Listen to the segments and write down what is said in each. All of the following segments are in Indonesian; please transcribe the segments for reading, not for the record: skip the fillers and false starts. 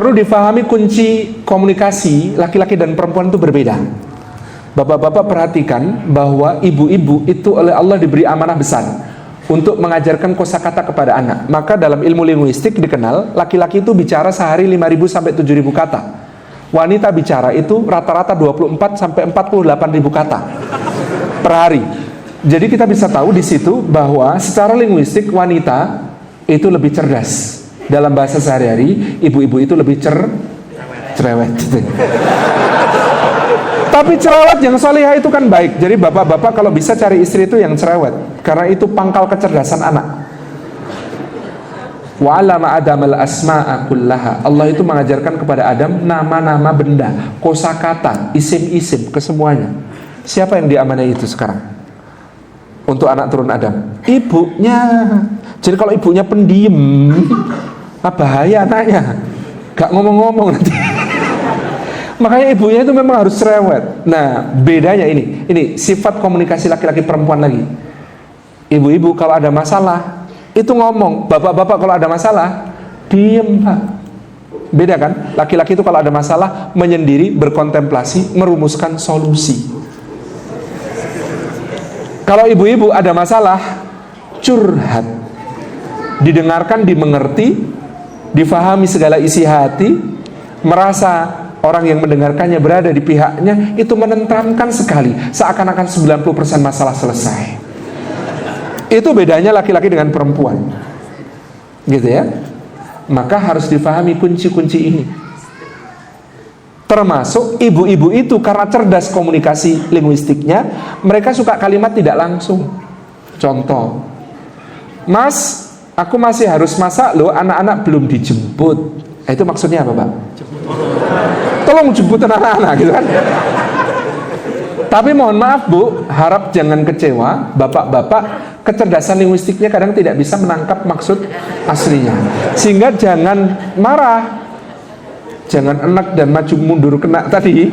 Perlu difahami kunci komunikasi laki-laki dan perempuan itu berbeda. Bapak-bapak perhatikan bahwa ibu-ibu itu oleh Allah diberi amanah besar untuk mengajarkan kosakata kepada anak. Maka dalam ilmu linguistik dikenal laki-laki itu bicara sehari 5.000 sampai 7.000 kata. Wanita bicara itu rata-rata 24 sampai 48.000 kata per hari. Jadi kita bisa tahu di situ bahwa secara linguistik wanita itu lebih cerdas. Dalam bahasa sehari-hari, ibu-ibu itu lebih cerewet. Tapi cerewet yang solihah itu kan baik. Jadi bapak-bapak kalau bisa cari istri itu yang cerewet, karena itu pangkal kecerdasan anak. Wa 'allama Adamal asma'a kullaha. Allah itu mengajarkan kepada Adam nama-nama benda, kosakata, isim-isim, kesemuanya. Siapa yang diamanai itu sekarang? Untuk anak turun Adam? Ibunya. Jadi kalau ibunya pendiam, bahaya anaknya, gak ngomong-ngomong nanti. Makanya ibunya itu memang harus cerewet. Nah, bedanya ini sifat komunikasi laki-laki perempuan lagi. Ibu-ibu kalau ada masalah itu ngomong, bapak-bapak kalau ada masalah diem, Pak. Beda kan? Laki-laki itu kalau ada masalah menyendiri, berkontemplasi, merumuskan solusi. Kalau ibu-ibu ada masalah curhat, didengarkan, dimengerti, difahami segala isi hati, merasa orang yang mendengarkannya berada di pihaknya, itu menenteramkan sekali, seakan-akan 90% masalah selesai. Itu bedanya laki-laki dengan perempuan, gitu ya. Maka harus difahami kunci-kunci ini. Termasuk ibu-ibu itu karena cerdas komunikasi linguistiknya, mereka suka kalimat tidak langsung. Contoh, Mas, aku masih harus masak loh, anak-anak belum dijemput. Itu maksudnya apa, Pak? Tolong jemput anak-anak, gitu kan? Tapi mohon maaf Bu, harap jangan kecewa. Bapak-bapak kecerdasan linguistiknya kadang tidak bisa menangkap maksud aslinya. Sehingga jangan marah, jangan enak dan maju mundur kena tadi.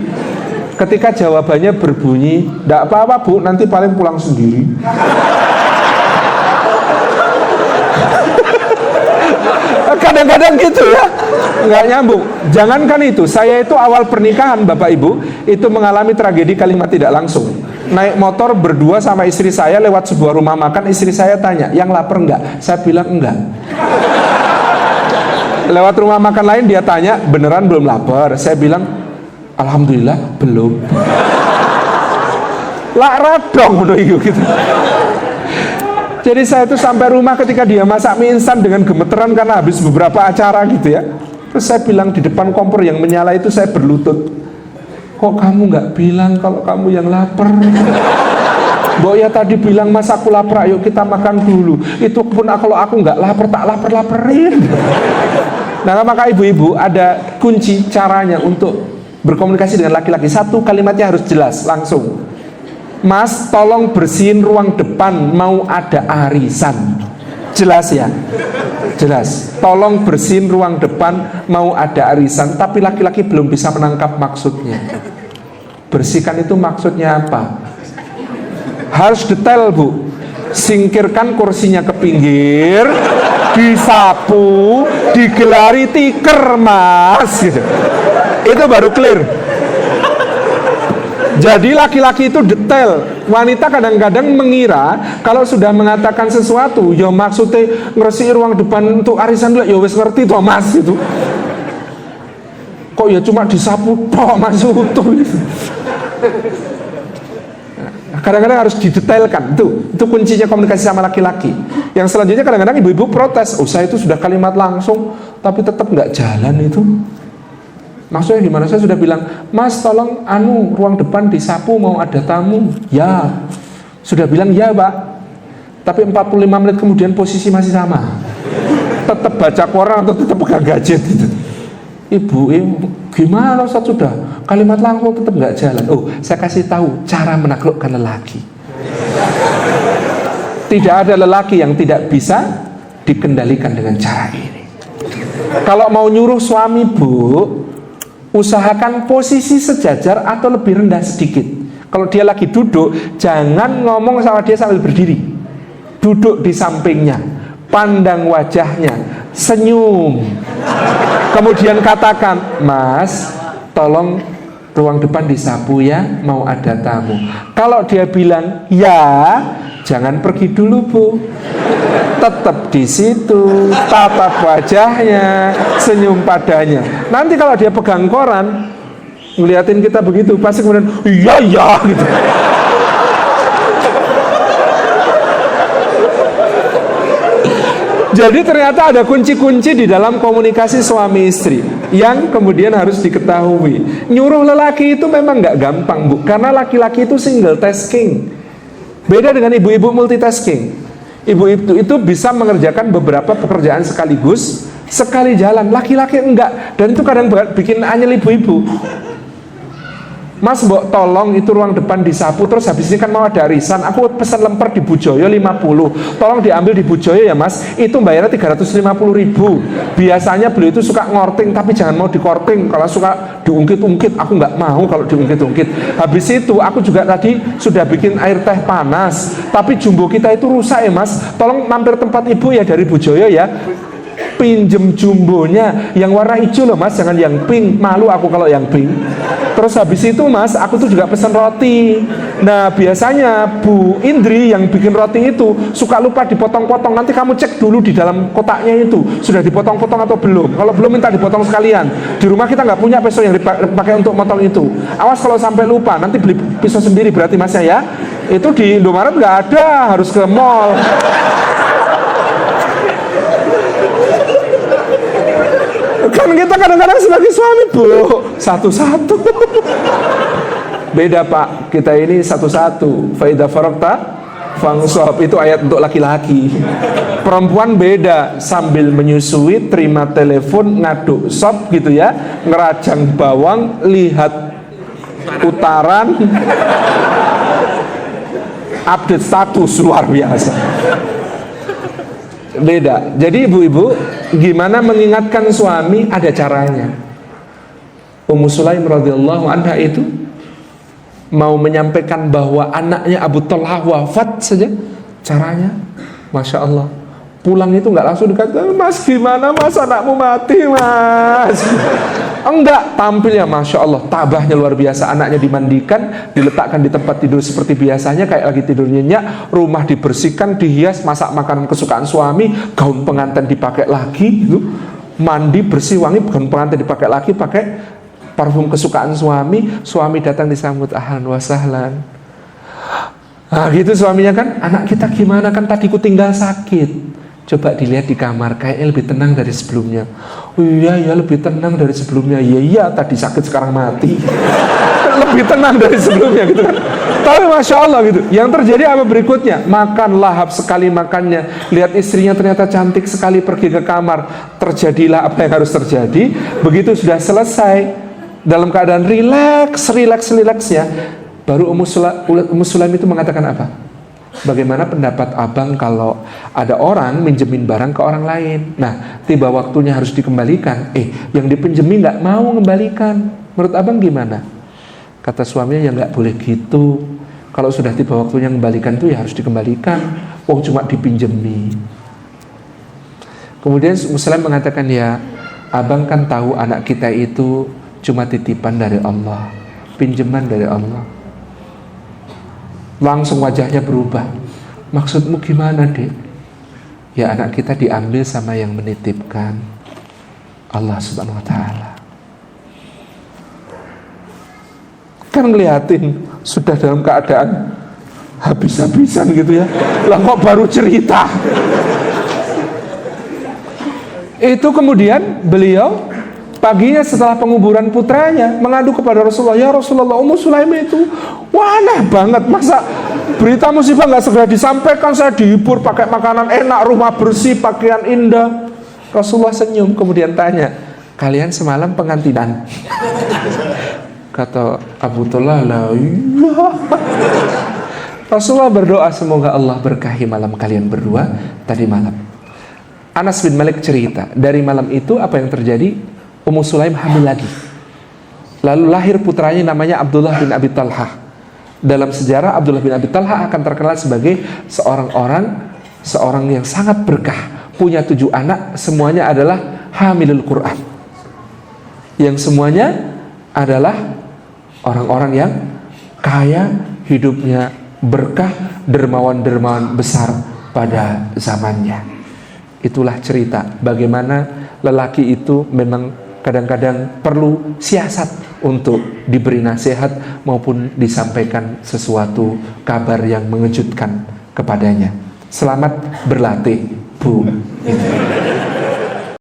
Ketika jawabannya berbunyi, "Nggak apa-apa Bu, nanti paling pulang sendiri." Kadang-kadang gitu ya, nggak nyambung. Jangankan itu, saya itu awal pernikahan Bapak Ibu itu mengalami tragedi kalimat tidak langsung. Naik motor berdua sama istri saya lewat sebuah rumah makan, istri saya tanya, "Yang lapar enggak?" Saya bilang enggak. Lewat rumah makan lain dia tanya, "Beneran belum lapar?" Saya bilang, "Alhamdulillah belum." Lak radong gitu. Jadi saya itu sampai rumah ketika dia masak mie instan dengan gemeteran karena habis beberapa acara gitu ya. Terus saya bilang di depan kompor yang menyala itu, saya berlutut, "Kok kamu nggak bilang kalau kamu yang lapar? Mbok ya tadi bilang mas aku lapar, ayo kita makan dulu. Itu pun kalau aku nggak lapar, tak lapar-laparin." Nah, maka ibu-ibu ada kunci caranya untuk berkomunikasi dengan laki-laki. Satu, kalimatnya harus jelas, langsung. "Mas, tolong bersihin ruang depan, mau ada arisan." Jelas ya? Jelas. Tolong bersihin ruang depan, mau ada arisan. Tapi laki-laki belum bisa menangkap maksudnya. Bersihkan itu maksudnya apa? Harus detail Bu. Singkirkan kursinya ke pinggir, disapu, digelari tiker Mas gitu. Itu baru clear. Jadi laki-laki itu detail. Wanita kadang-kadang mengira kalau sudah mengatakan sesuatu, ya maksudnya ngeresiki ruang depan untuk arisan dulu, ya wis ngerti toh Mas gitu. Kok ya cuma disapu toh Mas utuh gitu. Kadang-kadang harus didetailkan. Itu kuncinya komunikasi sama laki-laki. Yang selanjutnya kadang-kadang ibu-ibu protes, "Oh, saya itu sudah kalimat langsung tapi tetap nggak jalan itu." Maksudnya gimana? Saya sudah bilang, "Mas tolong ruang depan disapu, mau ada tamu." Ya, sudah bilang ya Pak. Tapi 45 menit kemudian posisi masih sama. Tetap baca koran atau tetap pegang gadget gitu. "Ibu, gimana Ustaz, sudah kalimat langsung tetap nggak jalan." Oh, saya kasih tahu cara menaklukkan lelaki. Tidak ada lelaki yang tidak bisa dikendalikan dengan cara ini. Kalau mau nyuruh suami Bu, usahakan posisi sejajar atau lebih rendah sedikit. Kalau dia lagi duduk, jangan ngomong sama dia sambil berdiri. Duduk di sampingnya, pandang wajahnya, senyum. Kemudian katakan, Mas, tolong ruang depan disapu ya, mau ada tamu. Kalau dia bilang ya, jangan pergi dulu Bu, tetap di situ, tatap wajahnya, senyum padanya. Nanti kalau dia pegang koran, ngeliatin kita begitu, pasti kemudian iya gitu. Jadi ternyata ada kunci-kunci di dalam komunikasi suami istri yang kemudian harus diketahui. Nyuruh lelaki itu memang nggak gampang Bu, karena laki-laki itu single tasking. Beda dengan ibu-ibu multitasking. Ibu itu bisa mengerjakan beberapa pekerjaan sekaligus, sekali jalan. Laki-laki enggak, dan itu kadang bikin anyel ibu-ibu. Mas, mbok tolong itu ruang depan disapu, terus habis ini kan mau ada arisan, aku pesan lemper di Bujoyo 50, tolong diambil di Bujoyo ya Mas, itu bayarnya 350.000. Biasanya beliau itu suka ngorting, tapi jangan mau dikorting. Kalau suka diungkit-ungkit, aku nggak mau kalau diungkit-ungkit. Habis itu aku juga tadi sudah bikin air teh panas, tapi jumbo kita itu rusak ya Mas, tolong mampir tempat ibu ya dari Bujoyo ya, pinjem jumbonya yang warna hijau loh Mas, jangan yang pink, malu aku kalau yang pink. Terus habis itu Mas, aku tuh juga pesan roti. Nah biasanya Bu Indri yang bikin roti itu suka lupa dipotong-potong. Nanti kamu cek dulu di dalam kotaknya itu sudah dipotong-potong atau belum. Kalau belum minta dipotong sekalian. Di rumah kita nggak punya pisau yang dipakai untuk motong itu. Awas kalau sampai lupa, nanti beli pisau sendiri berarti Masnya ya. Itu di Indomaret nggak ada, harus ke mall. Kan kita kadang-kadang sebagai suami Bu, satu-satu. Beda Pak, kita ini satu-satu. Faida farokta fangsob, itu ayat untuk laki-laki. Perempuan beda, sambil menyusui, terima telepon, ngaduk sop gitu ya, ngerajang bawang, lihat putaran, update status, luar biasa. Beda. Jadi ibu-ibu, gimana mengingatkan suami? Ada caranya. Ummu Sulaim radhiyallahu anha itu mau menyampaikan bahwa anaknya Abu Talha wafat saja, caranya Masya Allah, pulang itu nggak langsung dikatakan, Mas gimana Mas anakmu mati Mas. Enggak, tampilnya Masya Allah, tabahnya luar biasa. Anaknya dimandikan, diletakkan di tempat tidur seperti biasanya, kayak lagi tidur nyenyak. Rumah dibersihkan, dihias, masak makanan kesukaan suami, gaun pengantin dipakai lagi gitu. Mandi bersih wangi, gaun pengantin dipakai lagi, pakai parfum kesukaan suami. Suami datang disambut ahlan wa sahlan. Nah gitu suaminya kan, anak kita gimana, kan tadi ku tinggal sakit. Coba dilihat di kamar, kayaknya lebih tenang dari sebelumnya. Oh iya ya, lebih tenang dari sebelumnya. Iya tadi sakit sekarang mati. Lebih tenang dari sebelumnya gitu kan. Tapi Masya Allah gitu. Yang terjadi apa berikutnya? Makan lahap sekali makannya. Lihat istrinya ternyata cantik sekali, pergi ke kamar. Terjadilah apa yang harus terjadi. Begitu sudah selesai, dalam keadaan relax-relaxnya, baru Ummu Sulaim itu mengatakan apa? Bagaimana pendapat abang kalau ada orang minjemin barang ke orang lain? Nah, tiba waktunya harus dikembalikan. Yang dipinjemi nggak mau mengembalikan. Menurut abang gimana? Kata suaminya, ya nggak boleh gitu. Kalau sudah tiba waktunya mengembalikan tuh ya harus dikembalikan. Wong cuma dipinjemi. Kemudian Muslim mengatakan, ya abang kan tahu anak kita itu cuma titipan dari Allah, pinjaman dari Allah. Langsung wajahnya berubah. Maksudmu gimana Dek? Ya anak kita diambil sama yang menitipkan, Allah subhanahu wa ta'ala. Kan ngeliatin sudah dalam keadaan habis-habisan gitu ya. Lah kok baru cerita? Itu kemudian beliau paginya setelah penguburan putranya mengadu kepada Rasulullah, ya Rasulullah, Ummu Sulaim itu wah aneh banget, masa berita musibah nggak segera disampaikan, saya dihibur pakai makanan enak, rumah bersih, pakaian indah. Rasulullah senyum kemudian tanya, kalian semalam pengantinan? Kata Abu Talha, lah iya. Rasulullah berdoa semoga Allah berkahi malam kalian berdua tadi malam. Anas bin Malik cerita, dari malam itu apa yang terjadi? Ummu Sulaim hamil lagi. Lalu lahir putranya namanya Abdullah bin Abi Talha. Dalam sejarah Abdullah bin Abi Talha akan terkenal sebagai seorang yang sangat berkah. Punya 7 anak, semuanya adalah hamilul Quran. yang semuanya adalah orang-orang yang kaya, hidupnya berkah, dermawan-dermawan besar pada zamannya. Itulah cerita bagaimana lelaki itu memang kadang-kadang perlu siasat untuk diberi nasihat maupun disampaikan sesuatu kabar yang mengejutkan kepadanya. Selamat berlatih, Bu. Gitu.